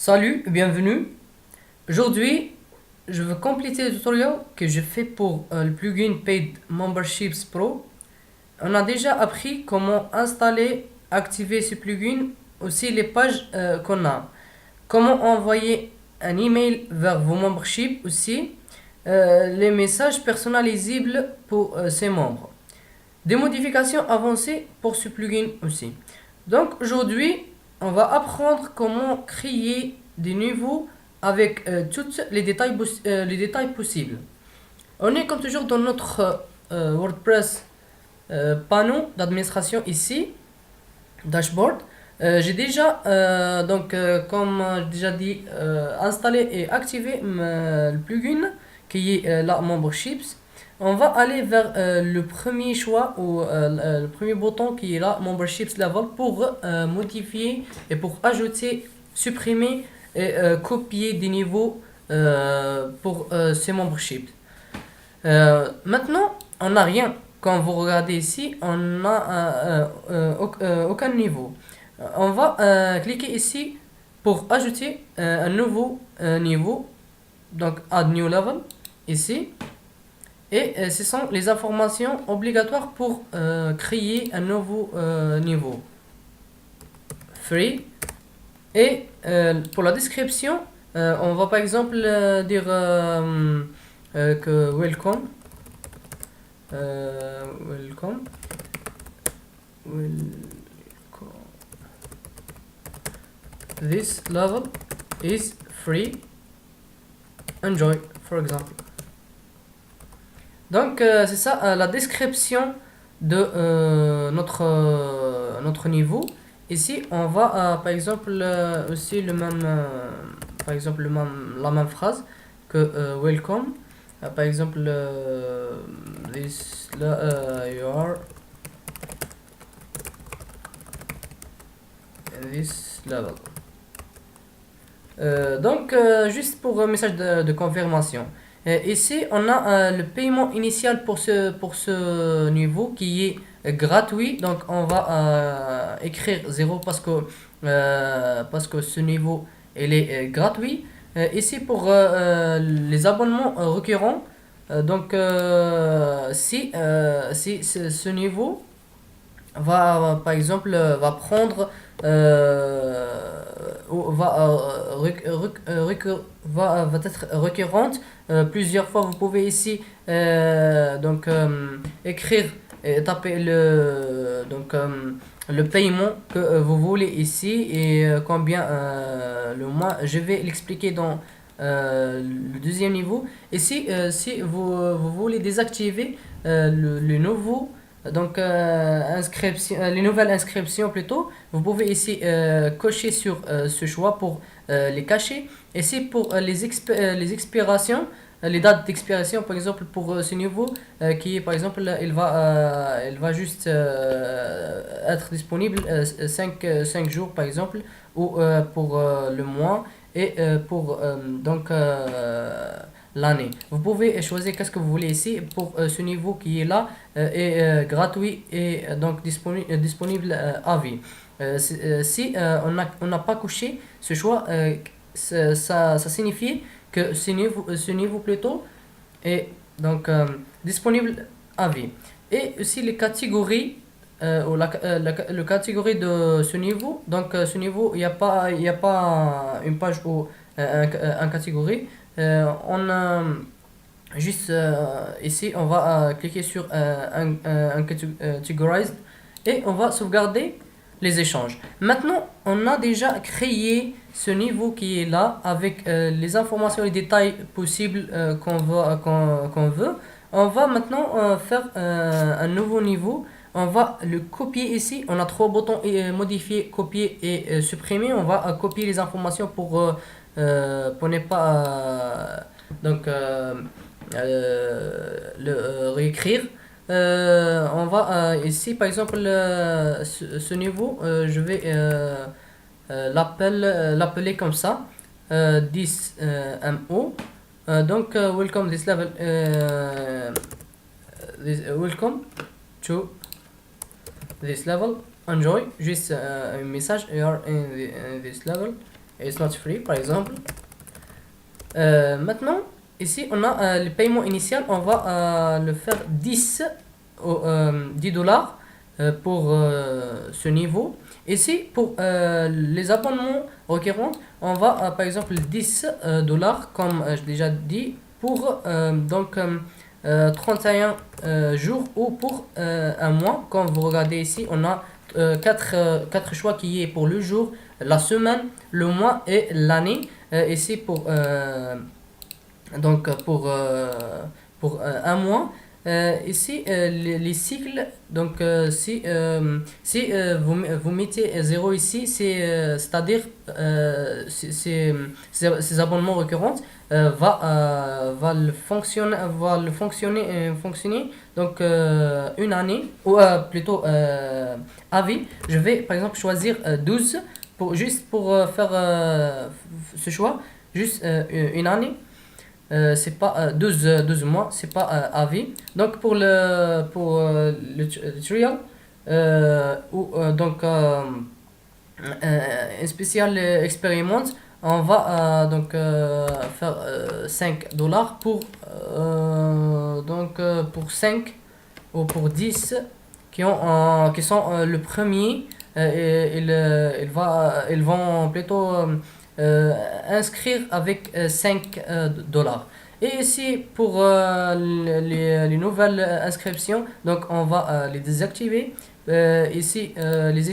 Salut, bienvenue. Aujourd'hui, je veux compléter le tutoriel que j'ai fait pour le plugin Paid Memberships Pro. On a déjà appris comment installer, activer ce plugin, aussi les pages qu'on a. Comment envoyer un email vers vos memberships aussi. Les messages personnalisables pour ces membres. Des modifications avancées pour ce plugin aussi. Donc aujourd'hui, on va apprendre comment créer des niveaux avec tous les détails possibles. On est comme toujours dans notre WordPress panneau d'administration ici, dashboard. J'ai déjà, comme j'ai déjà dit, installé et activé le plugin qui est la Memberships. On va aller vers le premier choix ou le premier bouton qui est là, Memberships Level, pour modifier et pour ajouter, supprimer et copier des niveaux pour ces memberships. Maintenant, on n'a rien. Quand vous regardez ici, on n'a aucun niveau. On va cliquer ici pour ajouter un nouveau niveau. Donc, Add New Level, ici. Et ce sont les informations obligatoires pour créer un nouveau niveau. Free. Et pour la description, on va par exemple dire que welcome. Welcome. This level is free. Enjoy, for example. Donc c'est ça la description de notre niveau. Ici on va par exemple aussi le même par exemple la même phrase que welcome. Par exemple this you are this level. Donc juste pour un message de confirmation. Ici, on a le paiement initial pour ce niveau qui est gratuit. Donc, on va écrire 0 parce que ce niveau il est gratuit. Ici, pour les abonnements récurrents, si ce niveau par exemple, va prendre va être récurrente plusieurs fois. Vous pouvez ici écrire et taper le paiement que vous voulez ici et combien le mois. Je vais l'expliquer dans le deuxième niveau. Ici, si vous voulez désactiver le nouveau les nouvelles inscriptions plutôt, vous pouvez ici cocher sur ce choix pour les cacher. Ici pour les expirations, les dates d'expiration par exemple pour ce niveau qui est par exemple il va juste être disponible 5 jours par exemple ou pour le mois et pour l'année. Vous pouvez choisir qu'est-ce que vous voulez ici pour ce niveau qui est là est gratuit et donc disponible à vie. Si on n'a pas couché ce choix, ça signifie que ce niveau plutôt est donc disponible à vie. Et aussi les catégories ou le catégorie de ce niveau. Donc ce niveau, il y a pas une page ou un catégorie. On juste ici, on va cliquer sur un categorized et on va sauvegarder les échanges. Maintenant, on a déjà créé ce niveau qui est là avec les informations et détails possibles qu'on veut. On va maintenant faire un nouveau niveau. On va le copier ici. On a trois boutons modifier, copier et supprimer. On va copier les informations pour ne pas le réécrire. On va ici par exemple ce niveau, je vais l'appeler comme ça, 10 MO. Welcome this level, welcome to this level, enjoy, juste un message, you are in this level, It's not free, par exemple. Maintenant, ici, on a le paiement initial. On va le faire 10 dollars pour ce niveau. Ici, pour les abonnements requérants, on va par exemple 10 dollars, comme j'ai déjà dit, pour 31 jours ou pour un mois. Comme vous regardez ici, on a 4 choix qui est pour le jour, la semaine, le mois et l'année. Ici pour un mois. Ici, les cycles, si vous mettez 0 ici, c'est-à-dire ces abonnements récurrents va le fonctionner une année, ou plutôt à vie. Je vais par exemple choisir 12 juste pour faire ce choix, juste une année. C'est pas 12 mois, c'est pas à vie. Donc le trial, un spécial expériment, on va faire 5 dollars pour 5 ou pour 10 qui sont le premier. Ils vont plutôt inscrire avec 5 dollars. Et ici, pour les nouvelles inscriptions, donc on va les désactiver. Ici, les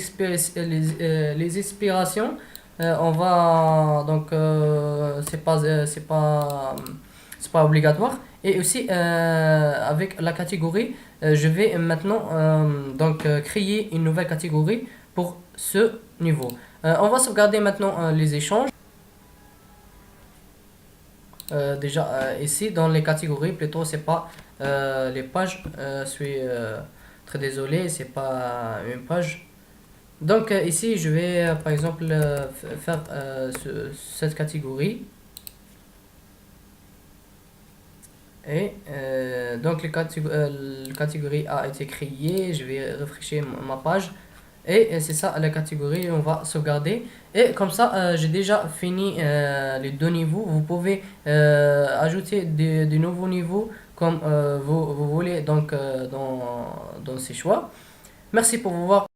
expirations, on va c'est pas obligatoire. Et aussi avec la catégorie, je vais maintenant créer une nouvelle catégorie pour ce niveau. On va sauvegarder maintenant les échanges. Déjà ici dans les catégories, plutôt c'est pas les pages. Je suis très désolé, c'est pas une page. Donc ici je vais par exemple faire cette catégorie. Et donc la catégorie a été créée. Je vais rafraîchir ma page. Et c'est ça la catégorie, on va sauvegarder. Et comme ça, j'ai déjà fini les deux niveaux. Vous pouvez ajouter des nouveaux niveaux comme vous voulez dans ces choix. Merci pour vous voir.